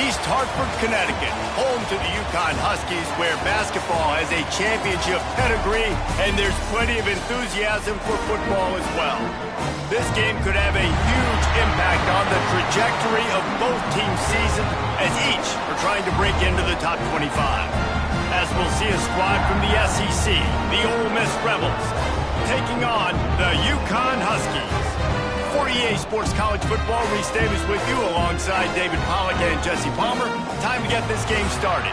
East Hartford, Connecticut, home to the UConn Huskies, where basketball has a championship pedigree and there's plenty of enthusiasm for football as well. This game could have a huge impact on the trajectory of both teams' season as each are trying to break into the top 25. As we'll see a squad from the SEC, the Ole Miss Rebels, taking on the UConn Huskies. For EA Sports College Football, Reese Davis with you alongside David Pollack and Jesse Palmer. Time to get this game started.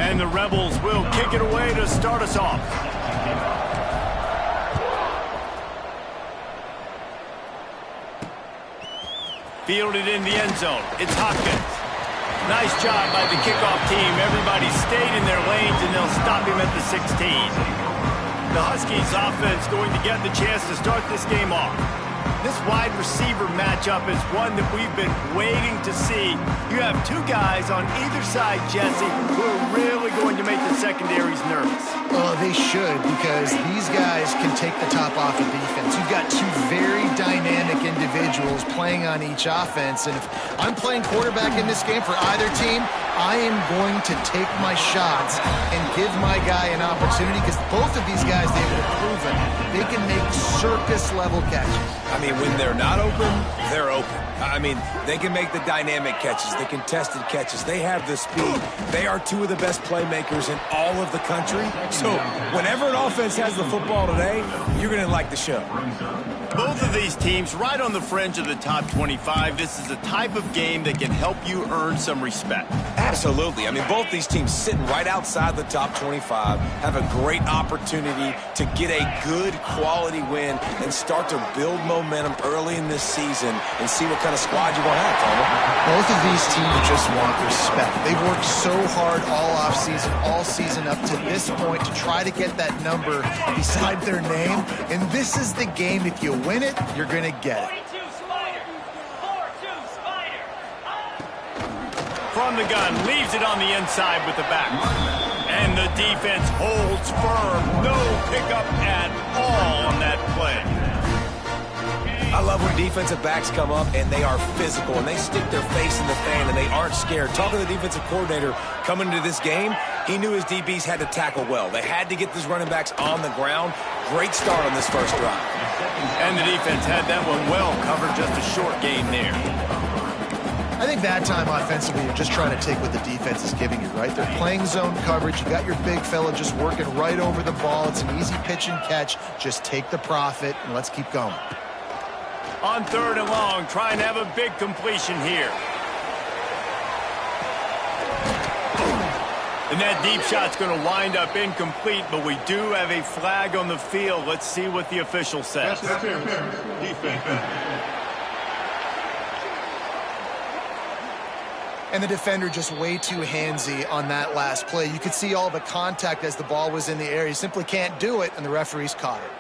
And the Rebels will kick it away to start us off. Fielded in the end zone. It's Hopkins. Nice job by the kickoff team. Everybody stayed in their lanes, and they'll stop him at the 16. The Huskies offense going to get the chance to start this game off. This wide receiver matchup is one that we've been waiting to see. You have two guys on either side, Jesse, who are really going to make the secondaries nervous. Well, they should, because these guys can take the top off of defense. You've got two very dynamic individuals playing on each offense, and if I'm playing quarterback in this game for either team, I am going to take my shots and give my guy an opportunity, because both of these guys, they've proven they can make circus-level catches. I mean, when they're not open, they're open. I mean, they can make the dynamic catches, the contested catches. They have the speed. They are two of the best playmakers in all of the country. So whenever an offense has the football today, you're going to like the show. Both of these teams right on the fringe of the top 25. This is a type of game that can help you earn some respect. Absolutely. I mean, both these teams sitting right outside the top 25 have a great opportunity to get a good quality win and start to build momentum early in this season and see what kind of squad you're going to have, Palmer. Both of these teams just want respect. They've worked so hard all offseason, all season up to this point to try to get that number beside their name. And this is the game. If you win it, you're going to get it. From the gun, leaves it on the inside with the back. And the defense holds firm. No pickup at all on that play. I love when defensive backs come up and they are physical and they stick their face in the fan and they aren't scared. Talking to the defensive coordinator coming into this game, he knew his DBs had to tackle well. They had to get these running backs on the ground. Great start on this first drive. And the defense had that one well covered, just a short gain there. I think that time offensively, you're just trying to take what the defense is giving you, right? They're playing zone coverage. You got your big fella just working right over the ball. It's an easy pitch and catch. Just take the profit, and let's keep going. On 3rd and long, trying to have a big completion here. And that deep shot's going to wind up incomplete, but we do have a flag on the field. Let's see what the official says. And the defender just way too handsy on that last play. You could see all the contact as the ball was in the air. He simply can't do it, and the referees caught it.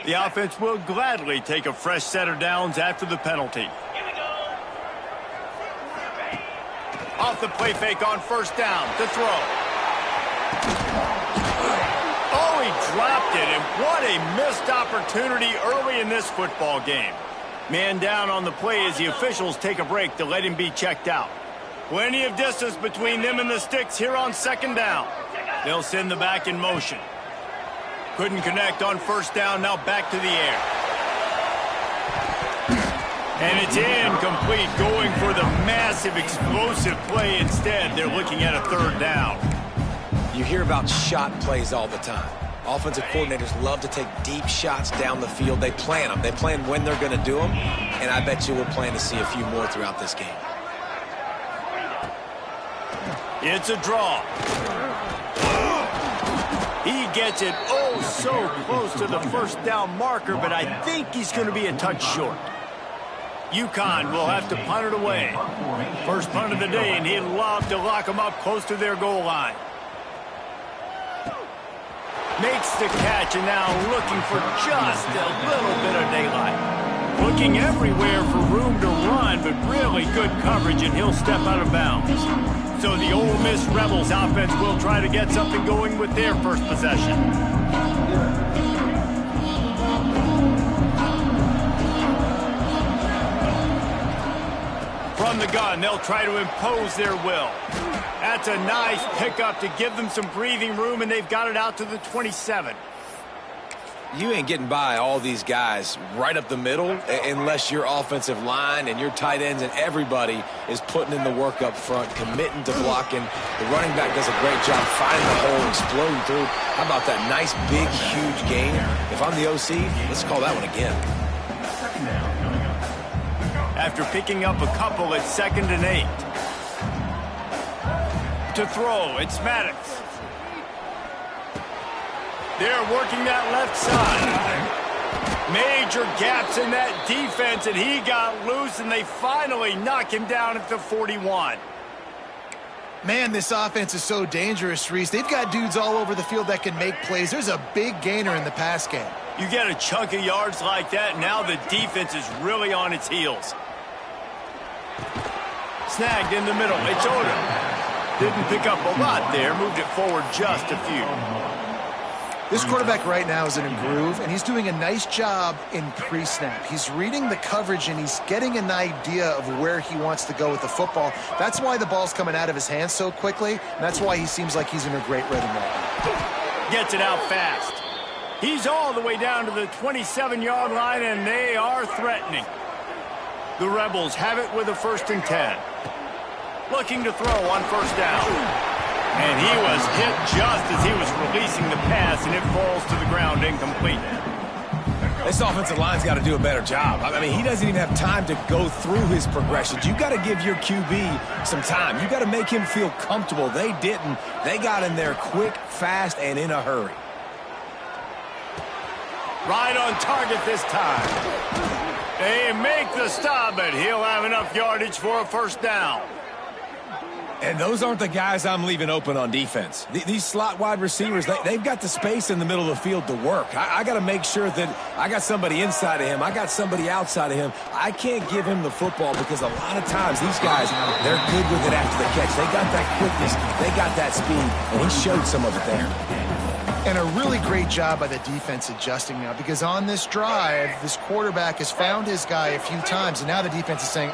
The offense will gladly take a fresh set of downs after the penalty. Off the play fake on 1st down to throw. Oh, he dropped it, and what a missed opportunity early in this football game. Man down on the play as the officials take a break to let him be checked out. Plenty of distance between them and the sticks here on 2nd down. They'll send the back in motion. Couldn't connect on 1st down, now back to the air. And it's incomplete, going for the massive explosive play instead. They're looking at a 3rd down. You hear about shot plays all the time. Offensive coordinators love to take deep shots down the field. They plan them. They plan when they're going to do them. And I bet you we'll plan to see a few more throughout this game. It's a draw. He gets it oh so close to the 1st down marker, but I think he's going to be a touch short. UConn will have to punt it away. First punt of the day, and he'd love to lock them up close to their goal line. Makes the catch, and now looking for just a little bit of daylight. Looking everywhere for room to run, but really good coverage, and he'll step out of bounds. So the Ole Miss Rebels offense will try to get something going with their first possession. From the gun, they'll try to impose their will. That's a nice pickup to give them some breathing room, and they've got it out to the 27. You ain't getting by all these guys right up the middle unless your offensive line and your tight ends and everybody is putting in the work up front, committing to blocking. The running back does a great job finding the hole, exploding through. How about that nice, big, huge gain? If I'm the OC, let's call that one again. After picking up a couple, it's 2nd and 8. To throw, it's Maddox. They're working that left side. Major gaps in that defense, and he got loose, and they finally knock him down at the 41. Man, this offense is so dangerous, Reese. They've got dudes all over the field that can make plays. There's a big gainer in the pass game. You get a chunk of yards like that, now the defense is really on its heels. Snagged in the middle. It's Odom. Didn't pick up a lot there. Moved it forward just a few. This quarterback right now is in a groove, and he's doing a nice job in pre-snap. He's reading the coverage, and he's getting an idea of where he wants to go with the football. That's why the ball's coming out of his hands so quickly, and that's why he seems like he's in a great rhythm right now. Gets it out fast. He's all the way down to the 27-yard line, and they are threatening. The Rebels have it with a 1st and 10. Looking to throw on 1st down. And he was hit just as he was releasing the pass, and it falls to the ground incomplete. This offensive line's got to do a better job. I mean, he doesn't even have time to go through his progressions. You got to give your QB some time. You got to make him feel comfortable. They didn't. They got in there quick, fast, and in a hurry. Right on target this time. They make the stop, but he'll have enough yardage for a 1st down. And those aren't the guys I'm leaving open on defense. These slot wide receivers, they've got the space in the middle of the field to work. I got to make sure that I got somebody inside of him. I got somebody outside of him. I can't give him the football because a lot of times these guys, they're good with it after the catch. They got that quickness. They got that speed, and he showed some of it there. And a really great job by the defense adjusting now, because on this drive, this quarterback has found his guy a few times, and now the defense is saying,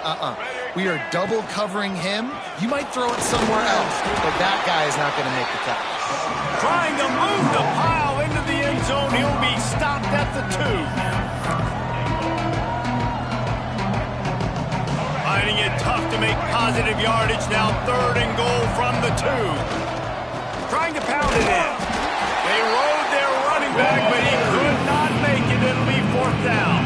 we are double covering him. You might throw it somewhere else, but that guy is not going to make the catch. Trying to move the pile into the end zone. He'll be stopped at the 2. Finding it tough to make positive yardage. Now 3rd and goal from the 2. Trying to pound it in. They rode their running back, but he could not make it. It'll be 4th down.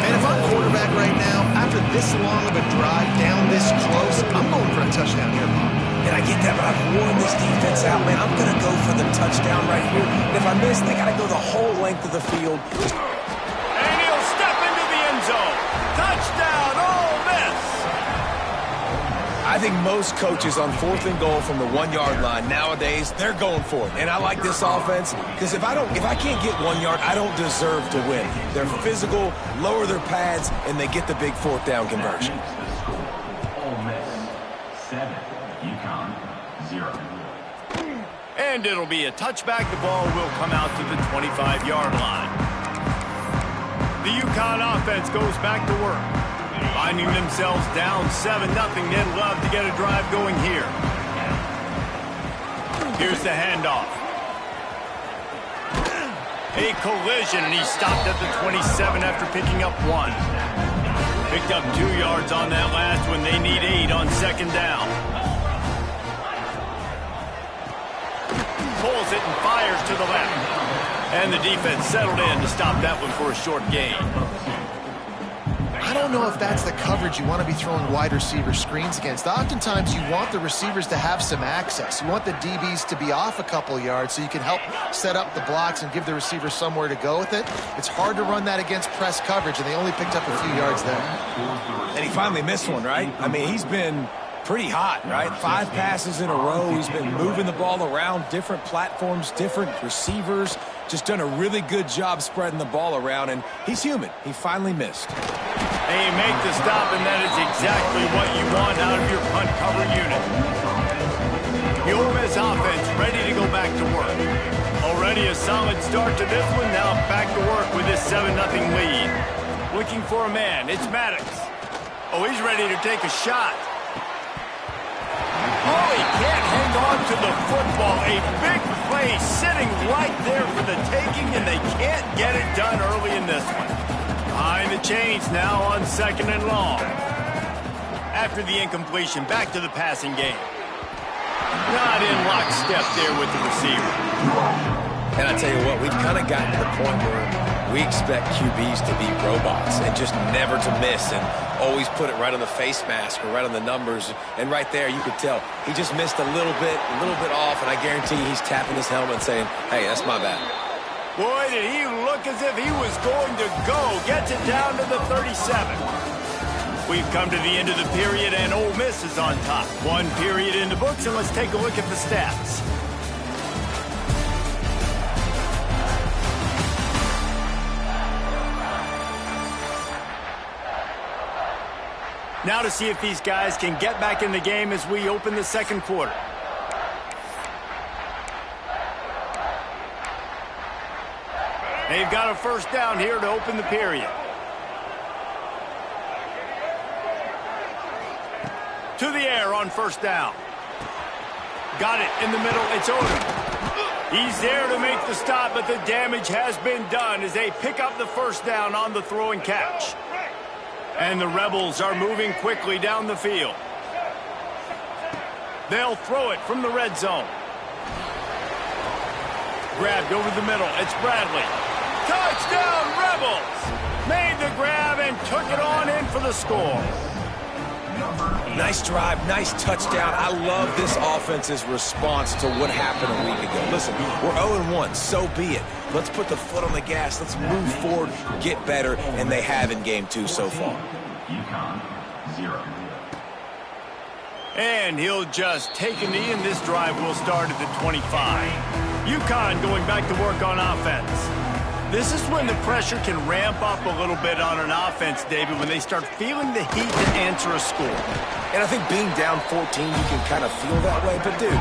And if I'm quarterback right now, after this long of a drive down this close, I'm going for a touchdown here, Bob. And I get that, but I've worn this defense out, man. I'm going to go for the touchdown right here. And if I miss, they got to go the whole length of the field. And he'll step into the end zone. Touchdown, Ole Miss. I think most coaches on 4th and goal from the 1-yard line nowadays, they're going for it. And I like this offense because if I can't get 1 yard, I don't deserve to win. They're physical, lower their pads, and they get the big 4th down conversion. Ole Miss 7, UConn 0. And it'll be a touchback. The ball will come out to the 25-yard line. The UConn offense goes back to work. Finding themselves down 7-0, they'd love to get a drive going here. Here's the handoff. A collision, and he's stopped at the 27 after picking up 1. Picked up 2 yards on that last one. They need 8 on 2nd down. Pulls it and fires to the left. And the defense settled in to stop that one for a short gain. I don't know if that's the coverage you want to be throwing wide receiver screens against. Oftentimes, you want the receivers to have some access. You want the DBs to be off a couple yards so you can help set up the blocks and give the receiver somewhere to go with it. It's hard to run that against press coverage, and they only picked up a few yards there. And he finally missed one, right? I mean, he's been pretty hot, right? 5 passes in a row. He's been moving the ball around different platforms, different receivers. Just done a really good job spreading the ball around, and he's human. He finally missed. And you make the stop, and that is exactly what you want out of your punt cover unit. The Ole Miss offense ready to go back to work. Already a solid start to this one. Now back to work with this 7-0 lead. Looking for a man. It's Maddox. Oh, he's ready to take a shot. Oh, he can't hang on to the football. A big play sitting right there for the taking, and they can't get it done early in this one. Behind the chains now on 2nd and long. After the incompletion, back to the passing game. Not in lockstep there with the receiver. And I tell you what, we've kind of gotten to the point where we expect QBs to be robots and just never to miss and always put it right on the face mask or right on the numbers. And right there, you could tell he just missed a little bit off, and I guarantee he's tapping his helmet saying, hey, that's my bad. Boy, did he look as if he was going to go. Gets it down to the 37. We've come to the end of the period, and Ole Miss is on top. 1 period in the books, and let's take a look at the stats. Now to see if these guys can get back in the game as we open the second quarter. They've got a first down here to open the period. To the air on first down. Got it in the middle. It's Odom. He's there to make the stop, but the damage has been done as they pick up the first down on the throw and catch. And the Rebels are moving quickly down the field. They'll throw it from the red zone. Grabbed over the middle. It's Bradley. Touchdown, Rebels! Made the grab and took it on in for the score. Nice drive, nice touchdown. I love this offense's response to what happened a week ago. Listen, we're 0-1, so be it. Let's put the foot on the gas. Let's move forward, get better, and they have in Game 2 so far. UConn, 0. And he'll just take a knee, and this drive will start at the 25. UConn going back to work on offense. This is when the pressure can ramp up a little bit on an offense, David, when they start feeling the heat to answer a score. And I think being down 14, you can kind of feel that way. But, dude,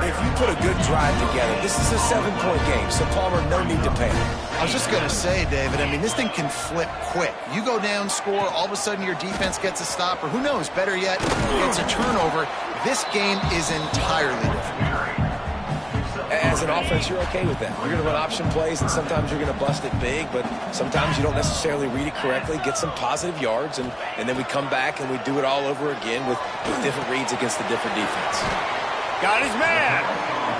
if you put a good drive together, this is a 7-point game, so Palmer, no need to panic. I was just going to say, David, I mean, this thing can flip quick. You go down, score, all of a sudden your defense gets a stop, or who knows, better yet, it's a turnover. This game is entirely different. As an offense, you're okay with that. You're going to run option plays, and sometimes you're going to bust it big, but sometimes you don't necessarily read it correctly, get some positive yards, and then we come back and we do it all over again with different reads against the different defense. Got his man.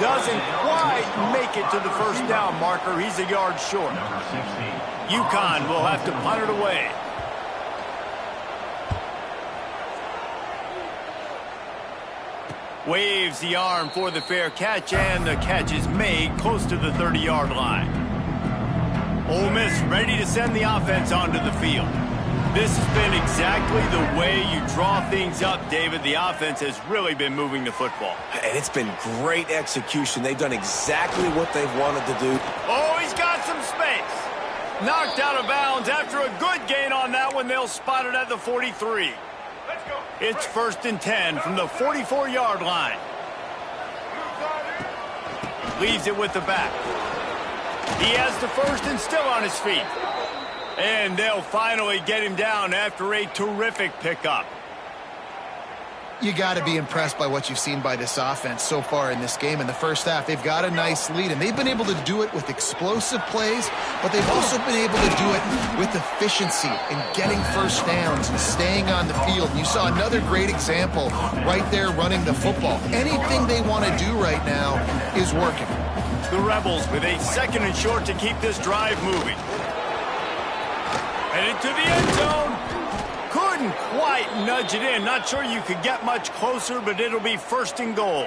Doesn't quite make it to the first down marker. He's a yard short. UConn will have to punt it away. Waves the arm for the fair catch, and the catch is made close to the 30-yard line. Ole Miss ready to send the offense onto the field. This has been exactly the way you draw things up, David. The offense has really been moving the football. And it's been great execution. They've done exactly what they've wanted to do. Oh, he's got some space. Knocked out of bounds after a good gain on that one. They'll spot it at the 43. It's 1st and 10 from the 44-yard line. Leaves it with the back. He has the first and still on his feet. And they'll finally get him down after a terrific pickup. You got to be impressed by what you've seen by this offense so far in this game. In the first half, they've got a nice lead, and they've been able to do it with explosive plays, but they've also been able to do it with efficiency and getting first downs and staying on the field. And you saw another great example right there running the football. Anything they want to do right now is working. The Rebels with a 2nd and short to keep this drive moving. Headed to the end zone. Couldn't quite nudge it in. Not sure you could get much closer, but it'll be 1st and goal.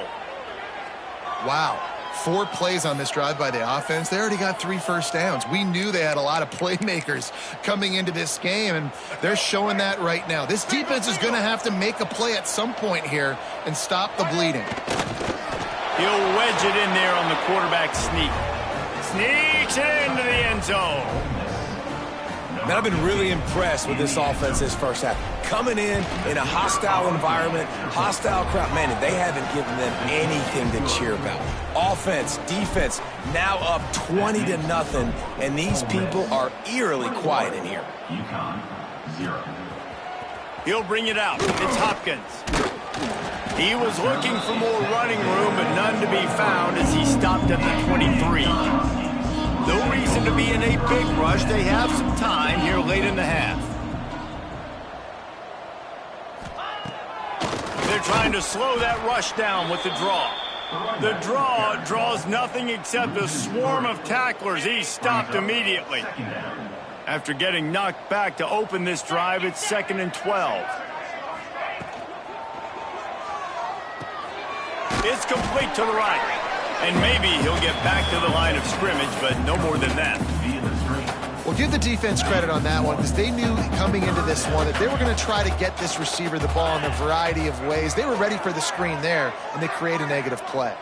Wow. 4 plays on this drive by the offense. They already got 3 first downs. We knew they had a lot of playmakers coming into this game, and they're showing that right now. This defense is going to have to make a play at some point here and stop the bleeding. He'll wedge it in there on the quarterback sneak. Sneaks it into the end zone. Man, I've been really impressed with this offense this first half. Coming in a hostile environment, hostile crowd. Man, they haven't given them anything to cheer about. Offense, defense, now up 20-0, and these people are eerily quiet in here. UConn, 0. He'll bring it out. It's Hopkins. He was looking for more running room, but none to be found as he stopped at the 23. No reason to be in a big rush. They have some time here late in the half. They're trying to slow that rush down with the draw. The draw draws nothing except a swarm of tacklers. He's stopped immediately. After getting knocked back to open this drive, it's 2nd and 12. It's complete to the right. And maybe he'll get back to the line of scrimmage, but no more than that. Well, give the defense credit on that one because they knew coming into this one that they were going to try to get this receiver the ball in a variety of ways. They were ready for the screen there, and they create a negative play.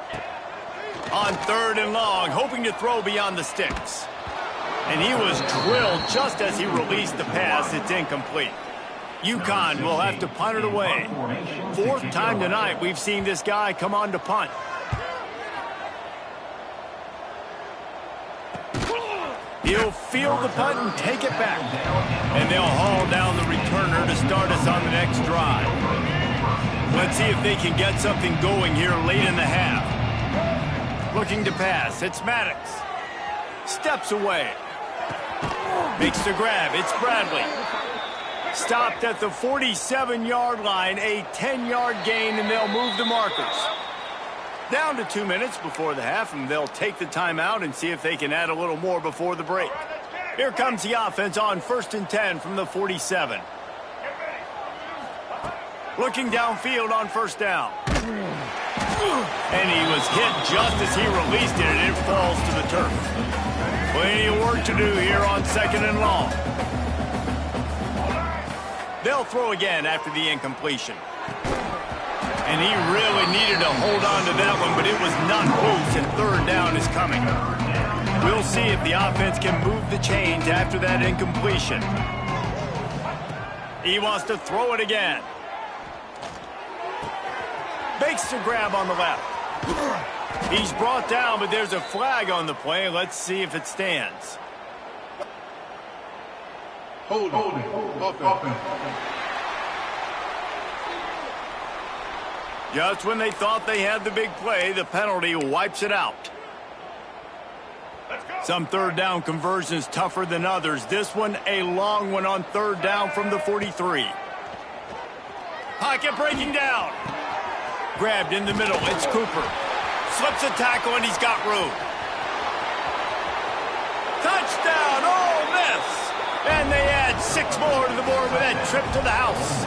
On 3rd and long, hoping to throw beyond the sticks. And he was drilled just as he released the pass. It's incomplete. UConn will have to punt it away. 4th time tonight we've seen this guy come on to punt. He'll field the punt and take it back. And they'll haul down the returner to start us on the next drive. Let's see if they can get something going here late in the half. Looking to pass. It's Maddox. Steps away. Makes the grab. It's Bradley. Stopped at the 47-yard line. A 10-yard gain, and they'll move the markers. Down to 2 minutes before the half, and they'll take the timeout and see if they can add a little more before the break. Here comes the offense on 1st and 10 from the 47. Looking downfield on 1st down. And he was hit just as he released it, and it falls to the turf. Plenty of work to do here on 2nd and long. They'll throw again after the incompletion. And he really needed to hold on to that one, but it was not loose, and 3rd down is coming. We'll see if the offense can move the chains after that incompletion. He wants to throw it again. Makes the grab on the left. He's brought down, but there's a flag on the play. Let's see if it stands. Hold it. Just when they thought they had the big play, the penalty wipes it out. Some 3rd down conversions tougher than others. This one, a long one on 3rd down from the 43. Pocket breaking down. Grabbed in the middle. It's Cooper. Slips a tackle, and he's got room. Touchdown, Ole Miss! And they add 6 more to the board with that trip to the house.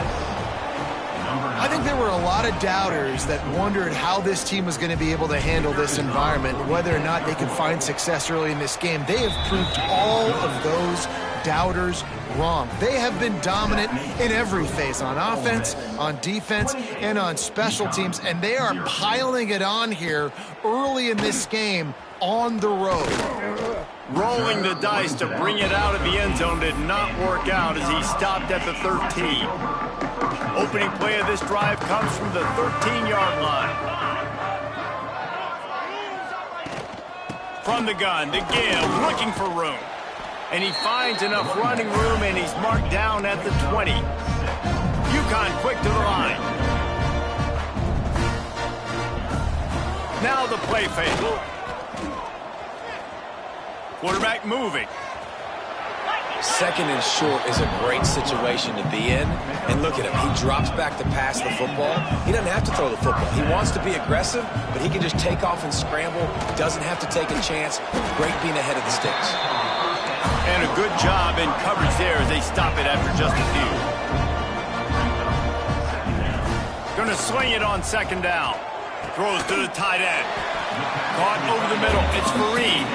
I think there were a lot of doubters that wondered how this team was going to be able to handle this environment, whether or not they could find success early in this game. They have proved all of those doubters wrong. They have been dominant in every phase, on offense, on defense, and on special teams, and they are piling it on here early in this game on the road. Rolling the dice to bring it out of the end zone did not work out as he stopped at the 13. Opening play of this drive comes from the 13-yard line. From the gun, to give, looking for room. And he finds enough running room, and he's marked down at the 20. UConn quick to the line. Now the play fake. Quarterback moving. 2nd and short is a great situation to be in. And look at him. He drops back to pass the football. He doesn't have to throw the football. He wants to be aggressive, but he can just take off and scramble. Doesn't have to take a chance. Great being ahead of the sticks. And a good job in coverage there as they stop it after just a few. Going to swing it on 2nd down. Throws to the tight end. Caught over the middle. It's Fareed.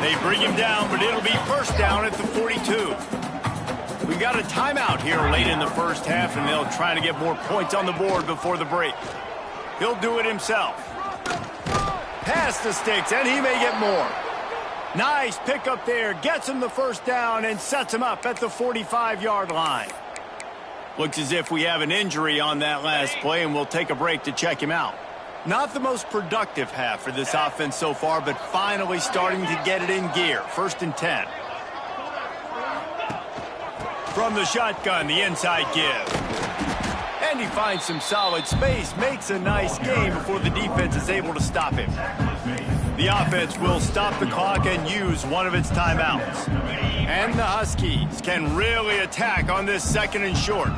They bring him down, but it'll be 1st down at the 42. We got a timeout here late in the first half, and they'll try to get more points on the board before the break. He'll do it himself. Past the sticks, and he may get more. Nice pickup there. Gets him the first down and sets him up at the 45-yard line. Looks as if we have an injury on that last play, and we'll take a break to check him out. Not the most productive half for this offense so far, but finally starting to get it in gear. 1st and 10. From the shotgun, the inside give. And he finds some solid space, makes a nice game before the defense is able to stop him. The offense will stop the clock and use one of its timeouts. And the Huskies can really attack on this 2nd and short.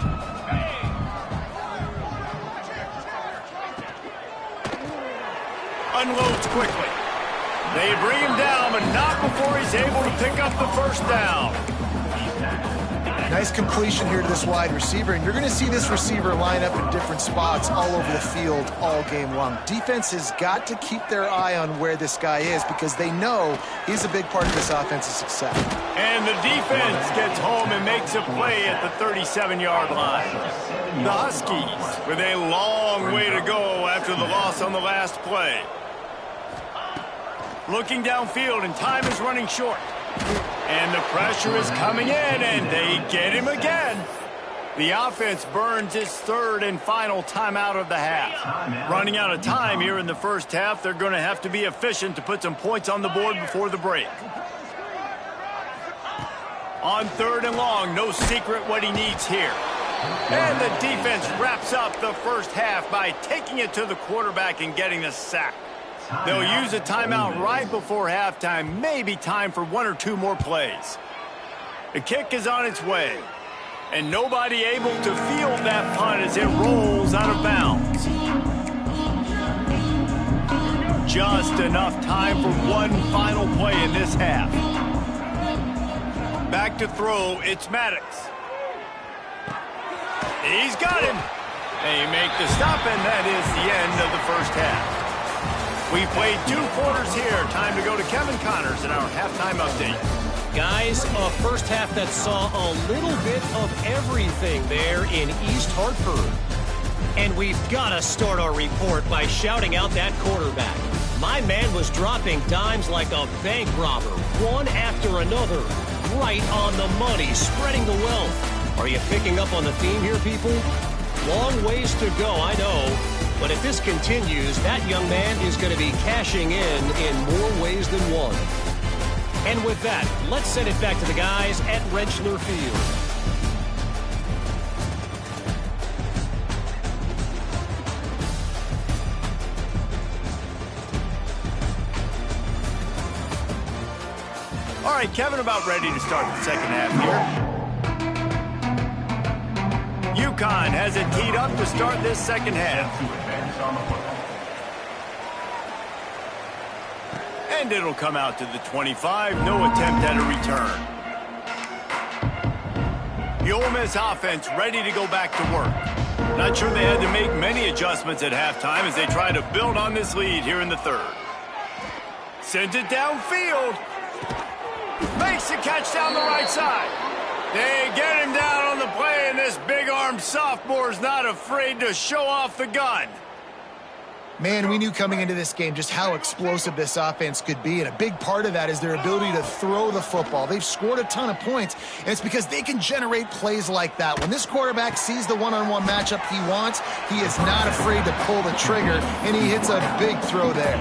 Unloads quickly. They bring him down, but not before he's able to pick up the first down. Nice completion here to this wide receiver, and you're going to see this receiver line up in different spots all over the field all game long. Defense has got to keep their eye on where this guy is because they know he's a big part of this offense's success. And the defense gets home and makes a play at the 37-yard line. The Huskies with a long way to go after the loss on the last play. Looking downfield, and time is running short. And the pressure is coming in, and they get him again. The offense burns its 3rd and final timeout of the half. Running out of time here in the first half, they're going to have to be efficient to put some points on the board before the break. On 3rd and long, no secret what he needs here. And the defense wraps up the first half by taking it to the quarterback and getting the sack. They'll use a timeout right before halftime, maybe time for 1 or 2 more plays. The kick is on its way, and nobody able to field that punt as it rolls out of bounds. Just enough time for one final play in this half. Back to throw, it's Maddox. He's got him. They make the stop, and that is the end of the first half. We played 2 quarters here. Time to go to Kevin Connors in our halftime update. Guys, a first half that saw a little bit of everything there in East Hartford. And we've got to start our report by shouting out that quarterback. My man was dropping dimes like a bank robber, one after another, right on the money, spreading the wealth. Are you picking up on the theme here, people? Long ways to go, I know. But if this continues, that young man is going to be cashing in more ways than one. And with that, let's send it back to the guys at Rentschler Field. All right, Kevin, about ready to start the second half here. UConn has it teed up to start this second half. And it'll come out to the 25. No attempt at a return. The Ole Miss offense ready to go back to work. Not sure they had to make many adjustments at halftime as they try to build on this lead here in the 3rd. Sends it downfield. Makes the catch down the right side. They get him down on the play, and this big-armed sophomore's not afraid to show off the gun. Man, we knew coming into this game just how explosive this offense could be, and a big part of that is their ability to throw the football. They've scored a ton of points, and it's because they can generate plays like that. When this quarterback sees the one-on-one matchup he wants, he is not afraid to pull the trigger, and he hits a big throw there.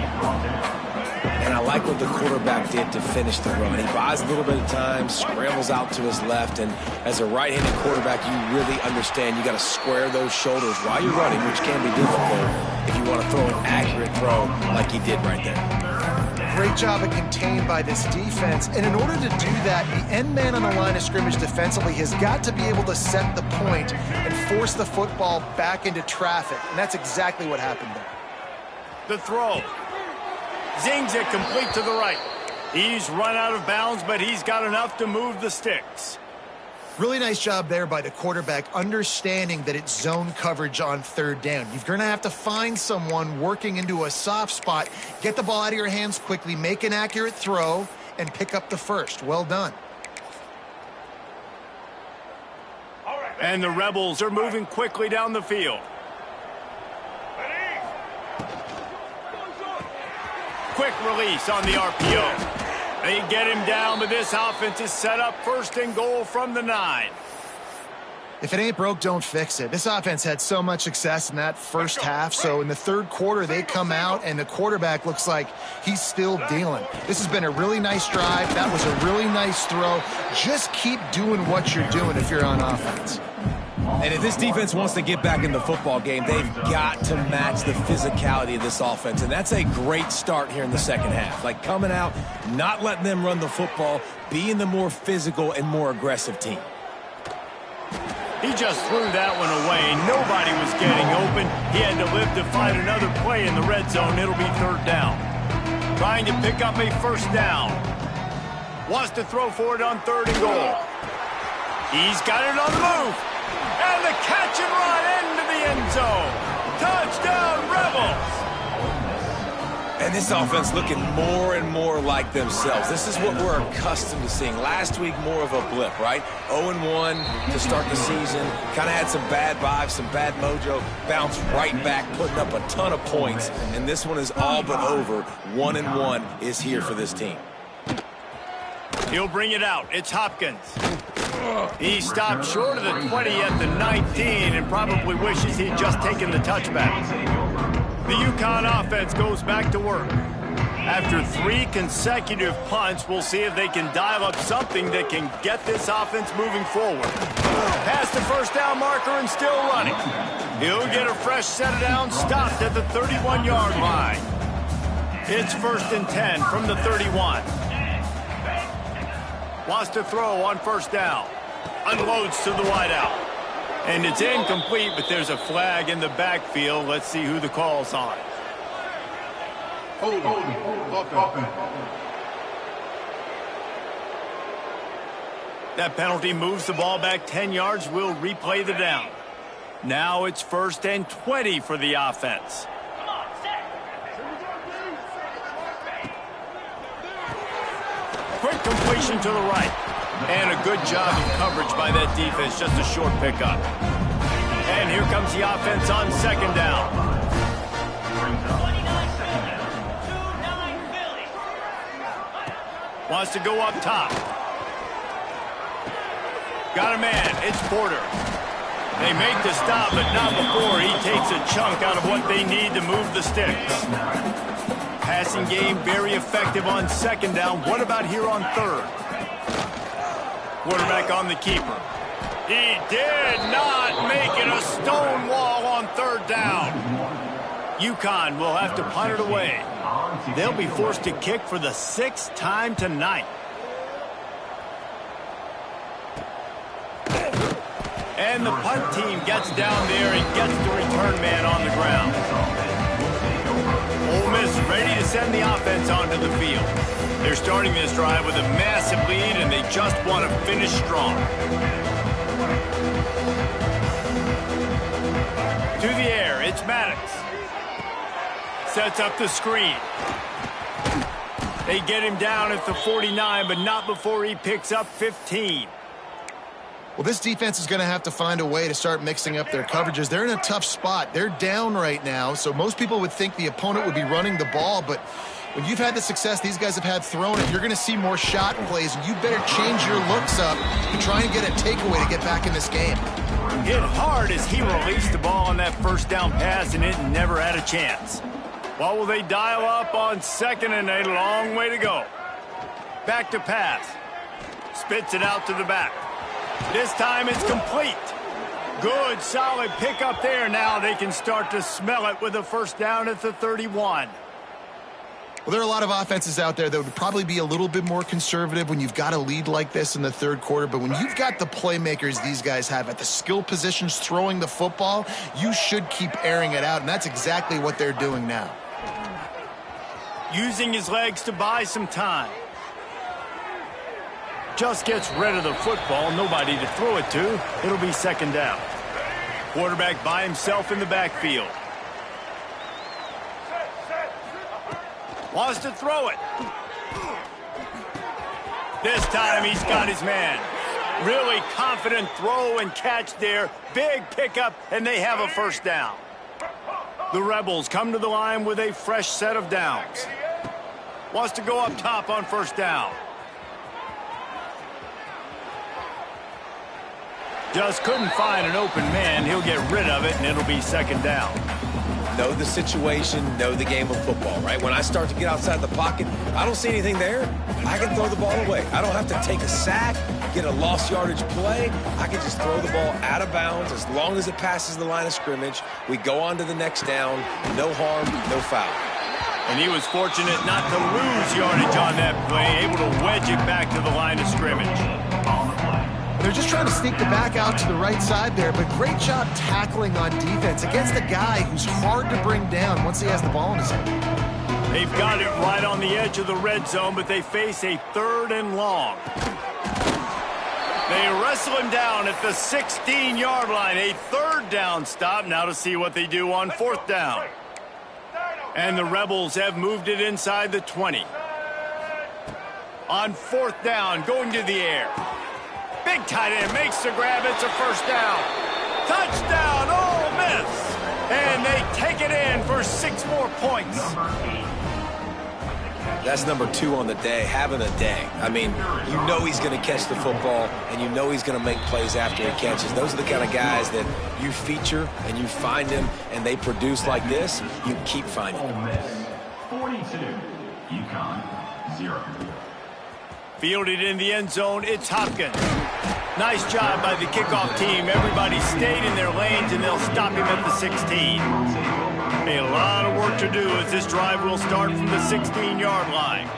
And I like what the quarterback did to finish the run. He buys a little bit of time, scrambles out to his left, and as a right-handed quarterback, you really understand you got to square those shoulders while you're running, which can be difficult if you want to throw an accurate throw like he did right there. Great job of contained by this defense, and in order to do that, the end man on the line of scrimmage defensively has got to be able to set the point and force the football back into traffic, and that's exactly what happened there. The throw. Zings it complete to the right. He's run out of bounds, but he's got enough to move the sticks. Really nice job there by the quarterback, understanding that it's zone coverage on 3rd down. You're going to have to find someone working into a soft spot, get the ball out of your hands quickly, make an accurate throw, and pick up the first. Well done. And the Rebels are moving quickly down the field. Quick release on the RPO. They get him down, but this offense is set up 1st and goal from the 9. If it ain't broke, don't fix it. This offense had so much success in that first half, so in the third quarter, they come out, and the quarterback looks like he's still dealing. This has been a really nice drive. That was a really nice throw. Just keep doing what you're doing if you're on offense. And if this defense wants to get back in the football game, they've got to match the physicality of this offense. And that's a great start here in the second half. Like coming out, not letting them run the football, being the more physical and more aggressive team. He just threw that one away. Nobody was getting open. He had to live to fight another play in the red zone. It'll be 3rd down. Trying to pick up a 1st down. Wants to throw for it on 3rd and goal. He's got it on the move. And the catch and run into the end zone. Touchdown, Rebels. And this offense looking more and more like themselves. This is what we're accustomed to seeing. Last week, more of a blip, right? 0-1 to start the season. Kind of had some bad vibes, some bad mojo. Bounced right back, putting up a ton of points. And this one is all but over. 1-1 is here for this team. He'll bring it out. It's Hopkins. He stopped short of the 20 at the 19 and probably wishes he'd just taken the touchback. The UConn offense goes back to work. After 3 consecutive punts, we'll see if they can dial up something that can get this offense moving forward. Past the 1st down marker and still running. He'll get a fresh set of downs, stopped at the 31-yard line. It's 1st and 10 from the 31. Wants to throw on 1st down. Unloads to the wideout. And it's incomplete, but there's a flag in the backfield. Let's see who the call's on. Hold offense. That penalty moves the ball back 10 yards. We'll replay the down. Now it's 1st and 20 for the offense. Quick completion to the right. And a good job of coverage by that defense. Just a short pickup. And here comes the offense on 2nd down. Wants to go up top. Got a man. It's Porter. They make the stop, but not before he takes a chunk out of what they need to move the sticks. Passing game very effective on 2nd down. What about here on 3rd? Quarterback on the keeper. He did not make it a stone wall on 3rd down. UConn will have to punt it away. They'll be forced to kick for the 6th time tonight. And the punt team gets down there and gets the return man on the ground. Ole Miss ready to send the offense onto the field. They're starting this drive with a massive lead, and they just want to finish strong. To the air, it's Maddox. Sets up the screen. They get him down at the 49, but not before he picks up 15. Well, this defense is going to have to find a way to start mixing up their coverages. They're in a tough spot. They're down right now, so most people would think the opponent would be running the ball, but when you've had the success these guys have had throwing it, you're going to see more shot plays, and you better change your looks up to try and get a takeaway to get back in this game. Hit hard as he released the ball on that 1st down pass, and it never had a chance. What will they dial up on 2nd and a long way to go? Back to pass. Spits it out to the back. This time it's complete. Good, solid pickup there. Now they can start to smell it with a 1st down at the 31. Well, there are a lot of offenses out there that would probably be a little bit more conservative when you've got a lead like this in the 3rd quarter. But when you've got the playmakers these guys have at the skill positions throwing the football, you should keep airing it out. And that's exactly what they're doing now. Using his legs to buy some time. Just gets rid of the football. Nobody to throw it to. It'll be 2nd down. Quarterback by himself in the backfield. Wants to throw it. This time he's got his man. Really confident throw and catch there. Big pickup, and they have a 1st down. The Rebels come to the line with a fresh set of downs. Wants to go up top on first down. Just couldn't find an open man. He'll get rid of it, and it'll be second down. Know the situation, know the game of football, right? When I start to get outside the pocket, I don't see anything there, I can throw the ball away. I don't have to take a sack, get a lost yardage play. I can just throw the ball out of bounds as long as it passes the line of scrimmage. We go on to the next down. No harm, no foul. And he was fortunate not to lose yardage on that play, able to wedge it back to the line of scrimmage. They're just trying to sneak the back out to the right side there, but great job tackling on defense against a guy who's hard to bring down once he has the ball in his hand. They've got it right on the edge of the red zone, but they face a 3rd and long. They wrestle him down at the 16-yard line. A 3rd down stop. Now to see what they do on 4th down. And the Rebels have moved it inside the 20. On 4th down, going to the air. Big tight end makes the grab. It's a first down. Touchdown, Ole Miss. And they take it in for 6 more points. That's number 2 on the day, having a day. I mean, you know he's going to catch the football, and you know he's going to make plays after he catches. Those are the kind of guys that you feature, and you find them, and they produce like this. You keep finding them. Ole Miss 42, UConn 0. Fielded in the end zone, it's Hopkins. Nice job by the kickoff team. Everybody stayed in their lanes, and they'll stop him at the 16. A lot of work to do as this drive will start from the 16-yard line.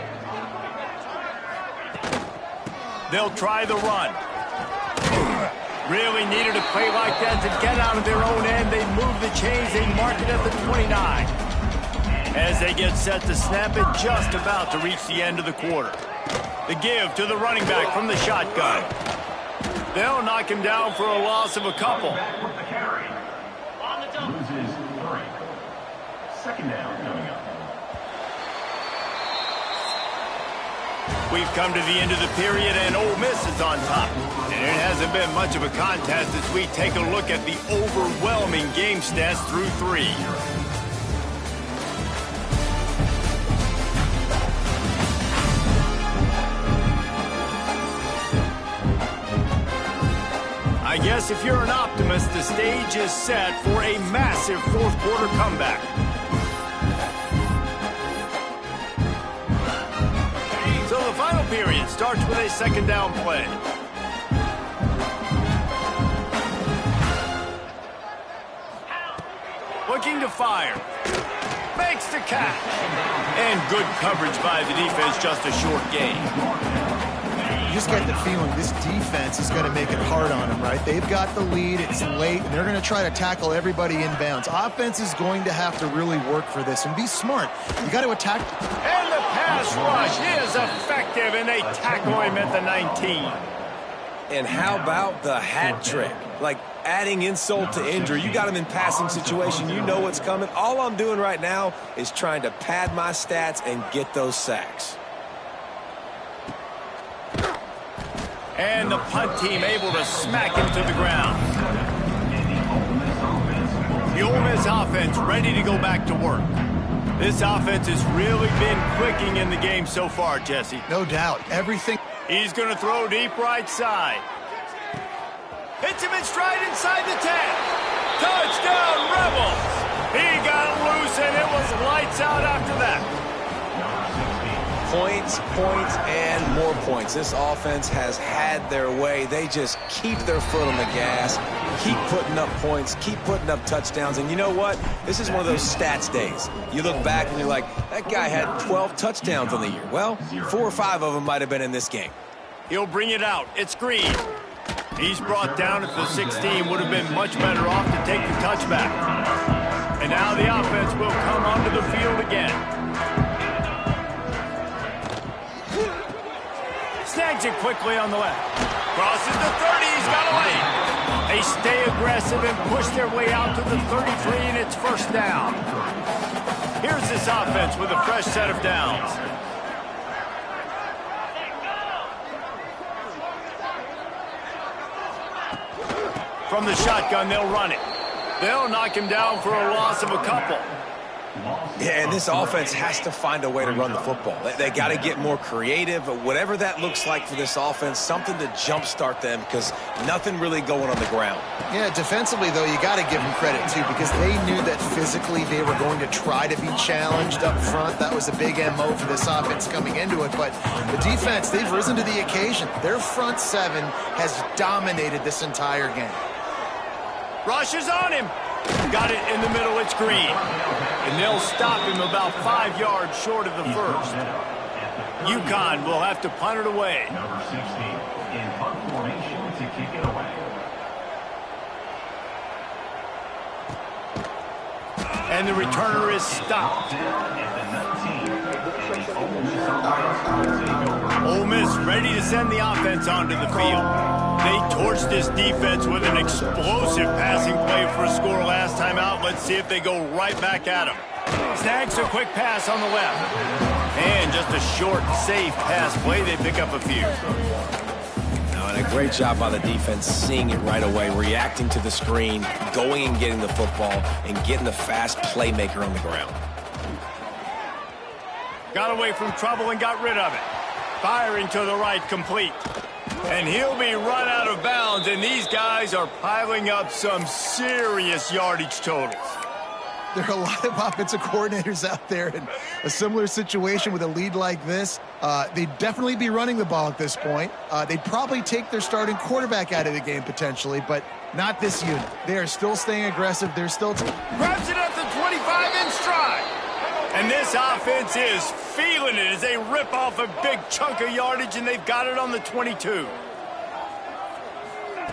They'll try the run. Really needed a play like that to get out of their own end. They move the chains. They mark it at the 29. As they get set to snap it, just about to reach the end of the quarter. The give to the running back from the shotgun. They'll knock him down for a loss of a couple. Loses 3. Second down coming up. We've come to the end of the period, and Ole Miss is on top. And it hasn't been much of a contest as we take a look at the overwhelming game stats through 3. I guess if you're an optimist, the stage is set for a massive 4th quarter comeback. So the final period starts with a 2nd down play. Looking to fire. Makes the catch. And good coverage by the defense, just a short gain. You just get the feeling this defense is going to make it hard on them, right? They've got the lead, it's late, and they're going to try to tackle everybody inbounds. Offense is going to have to really work for this and be smart. You got to attack. And the pass rush is effective, and they tackle him at the 19. And how about the hat trick? Like adding insult to injury. You got him in passing situation. You know what's coming. All I'm doing right now is trying to pad my stats and get those sacks. And the punt team able to smack him to the ground. The Ole Miss offense ready to go back to work. This offense has really been clicking in the game so far, Jesse. No doubt. Everything. He's going to throw deep right side. Hits him in stride inside the 10. Touchdown, Rebels. He got loose, and it was lights out after that. Points, and more points. This offense has had their way. They just keep their foot on the gas, keep putting up points, keep putting up touchdowns. And you know what? This is one of those stats days. You look back and you're like, that guy had 12 touchdowns on the year. Well, 4 or 5 of them might have been in this game. He'll bring it out. It's Green. He's brought down at the 16. Would have been much better off to take the touchback. And now the offense will come onto the field again. Snags it quickly on the left. Crosses the 30. He's got a lane. They stay aggressive and push their way out to the 33, and it's first down. Here's this offense with a fresh set of downs. From the shotgun, they'll run it. They'll knock him down for a loss of a couple. Yeah, and this offense has to find a way to run the football. They got to get more creative, but whatever that looks like for this offense, something to jumpstart them because nothing really going on the ground. Yeah, defensively, though, you got to give them credit, too, because they knew that physically they were going to try to be challenged up front. That was a big MO for this offense coming into it, but the defense, they've risen to the occasion. Their front seven has dominated this entire game. Rush is on him. Got it in the middle. It's Green. And they'll stop him about 5 yards short of the first. UConn will have to punt it away. Number 16 in punt formation to kick it away. And the returner is stopped. Ole Miss ready to send the offense onto the field. They torched this defense with an explosive passing play for a score last time out. Let's see if they go right back at him. Snags a quick pass on the left. And just a short, safe pass play. They pick up a few. And a great job by the defense seeing it right away, reacting to the screen, going and getting the football, and getting the fast playmaker on the ground. Got away from trouble and got rid of it. Firing to the right, complete. And he'll be run out of bounds, and these guys are piling up some serious yardage totals. There are a lot of offensive coordinators out there in a similar situation with a lead like this. They'd definitely be running the ball at this point. They'd probably take their starting quarterback out of the game potentially, but not this unit. They are still staying aggressive. They're still... Grabs it at the 25 in stride. And this offense is feeling it as they rip off a big chunk of yardage, and they've got it on the 22.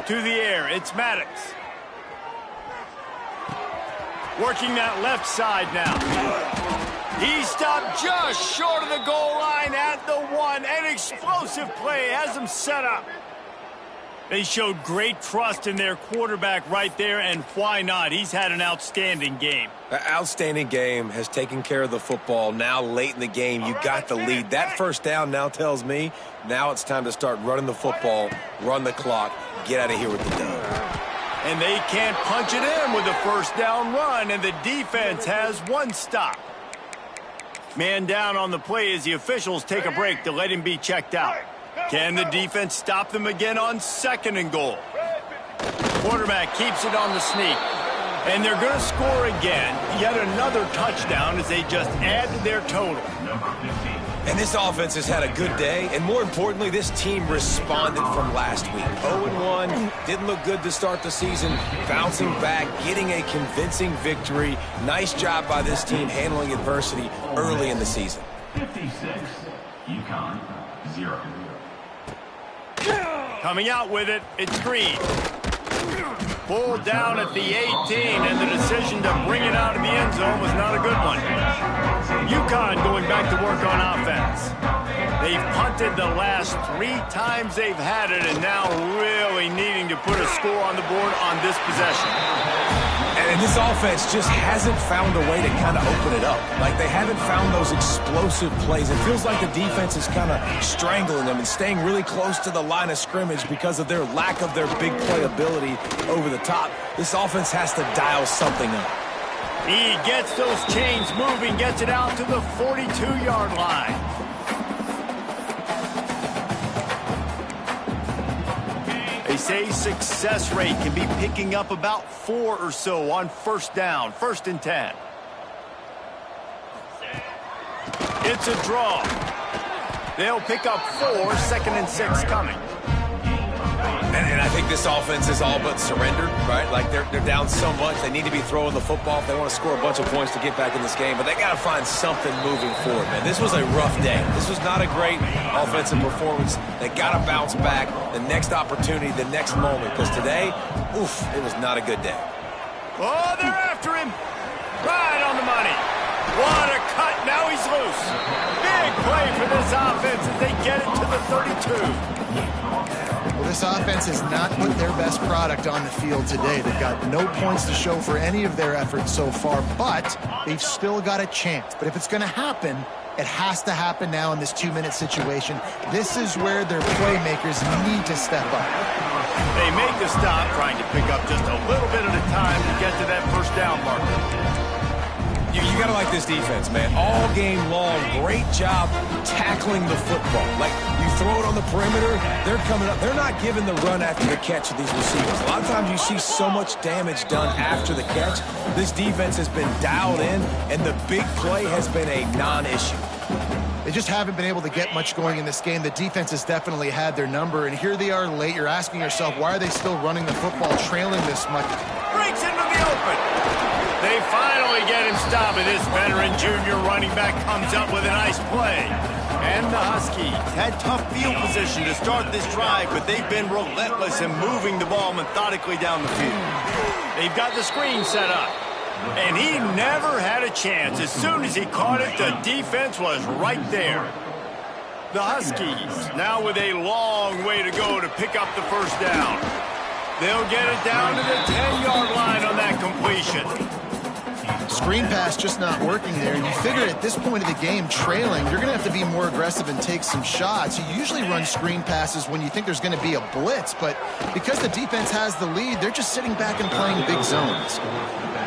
To the air, it's Maddox. Working that left side now. He stopped just short of the goal line at the 1. An explosive play has him set up. They showed great trust in their quarterback right there, and why not? He's had an outstanding game. An outstanding game, has taken care of the football. Now late in the game, you got the lead. That first down now tells me now it's time to start running the football, run the clock, get out of here with the dub. And they can't punch it in with a first down run, and the defense has one stop. Man down on the play as the officials take a break to let him be checked out. Can the defense stop them again on 2nd and goal? Quarterback keeps it on the sneak. And they're going to score again. Yet another touchdown as they just add to their total. And this offense has had a good day, and more importantly, this team responded from last week. 0-1, didn't look good to start the season, bouncing back, getting a convincing victory. Nice job by this team handling adversity early in the season. 56, UConn, 0. Coming out with it, it's Green. Pulled down at the 18, and the decision to bring it out of the end zone was not a good one. UConn going back to work on offense. They've punted the last 3 times they've had it, and now really needing to put a score on the board on this possession. And this offense just hasn't found a way to kind of open it up. Like, they haven't found those explosive plays. It feels like the defense is kind of strangling them and staying really close to the line of scrimmage because of their lack of their big play ability over the top. This offense has to dial something up. He gets those chains moving, gets it out to the 42-yard line. They say success rate can be picking up about 4 or so on first down, 1st and 10. It's a draw. They'll pick up 4, 2nd and 6 coming. And I think this offense is all but surrendered, right? Like, they're down so much. They need to be throwing the football if they want to score a bunch of points to get back in this game. But they got to find something moving forward, man. This was a rough day. This was not a great offensive performance. They got to bounce back the next opportunity, the next moment. Because today, oof, it was not a good day. Oh, they're after him. Right on the money. What a cut. Now he's loose. Big play for this offense as they get it to the 32. Well, this offense has not put their best product on the field today. They've got no points to show for any of their efforts so far, but they've still got a chance. But if it's going to happen, it has to happen now in this 2-minute situation. This is where their playmakers need to step up. They make the stop, trying to pick up just a little bit at a time to get to that first down marker. You got to like this defense, man. All game long, great job tackling the football. Like, you throw it on the perimeter, they're coming up. They're not giving the run after the catch to these receivers. A lot of times you see so much damage done after the catch. This defense has been dialed in, and the big play has been a non-issue. They just haven't been able to get much going in this game. The defense has definitely had their number, and here they are late. You're asking yourself, why are they still running the football, trailing this much? Breaks into the open. They finally get him stopped, and this veteran junior running back comes up with a nice play. And the Huskies had tough field position to start this drive, but they've been relentless in moving the ball methodically down the field. They've got the screen set up. And he never had a chance. As soon as he caught it, the defense was right there. The Huskies now with a long way to go to pick up the first down. They'll get it down to the 10-yard line on that completion. Screen pass just not working there. And you figure at this point of the game, trailing, you're going to have to be more aggressive and take some shots. You usually run screen passes when you think there's going to be a blitz, but because the defense has the lead, they're just sitting back and playing big zones.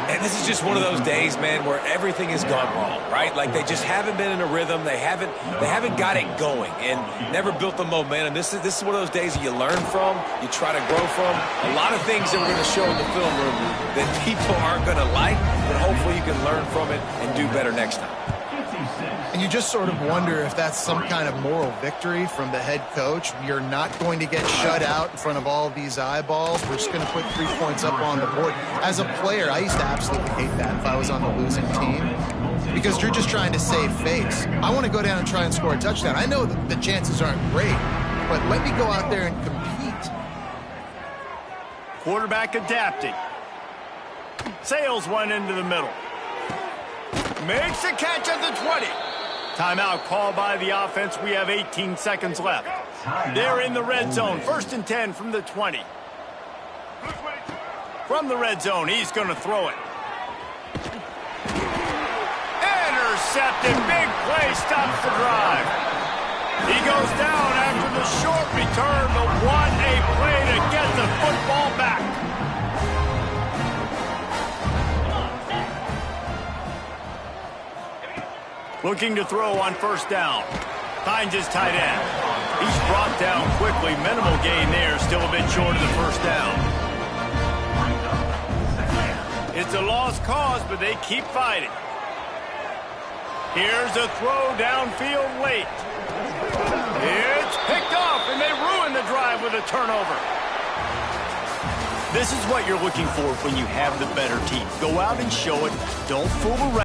And this is just one of those days, man, where everything has gone wrong, right? Like, they just haven't been in a rhythm. They haven't got it going and never built the momentum. This is one of those days that you learn from, you try to grow from. A lot of things that we're going to show in the film room that people aren't going to like, but hopefully you can learn from it and do better next time. And you just sort of wonder if that's some kind of moral victory from the head coach. You're not going to get shut out in front of all of these eyeballs. We're just going to put 3 points up on the board. As a player, I used to absolutely hate that if I was on the losing team, because you're just trying to save face. I want to go down and try and score a touchdown. I know that the chances aren't great, but let me go out there and compete. Quarterback adapting. Sails one into the middle. Makes the catch at the 20. Timeout called by the offense. We have 18 seconds left. They're in the red zone. 1st and 10 from the 20. From the red zone, he's going to throw it. Intercepted. Big play stops the drive. He goes down after the short return, but what a play to get the football back. Looking to throw on 1st down. Finds his tight end. He's brought down quickly. Minimal gain there. Still a bit short of the 1st down. It's a lost cause, but they keep fighting. Here's a throw downfield late. It's picked off, and they ruin the drive with a turnover. This is what you're looking for when you have the better team. Go out and show it. Don't fool around.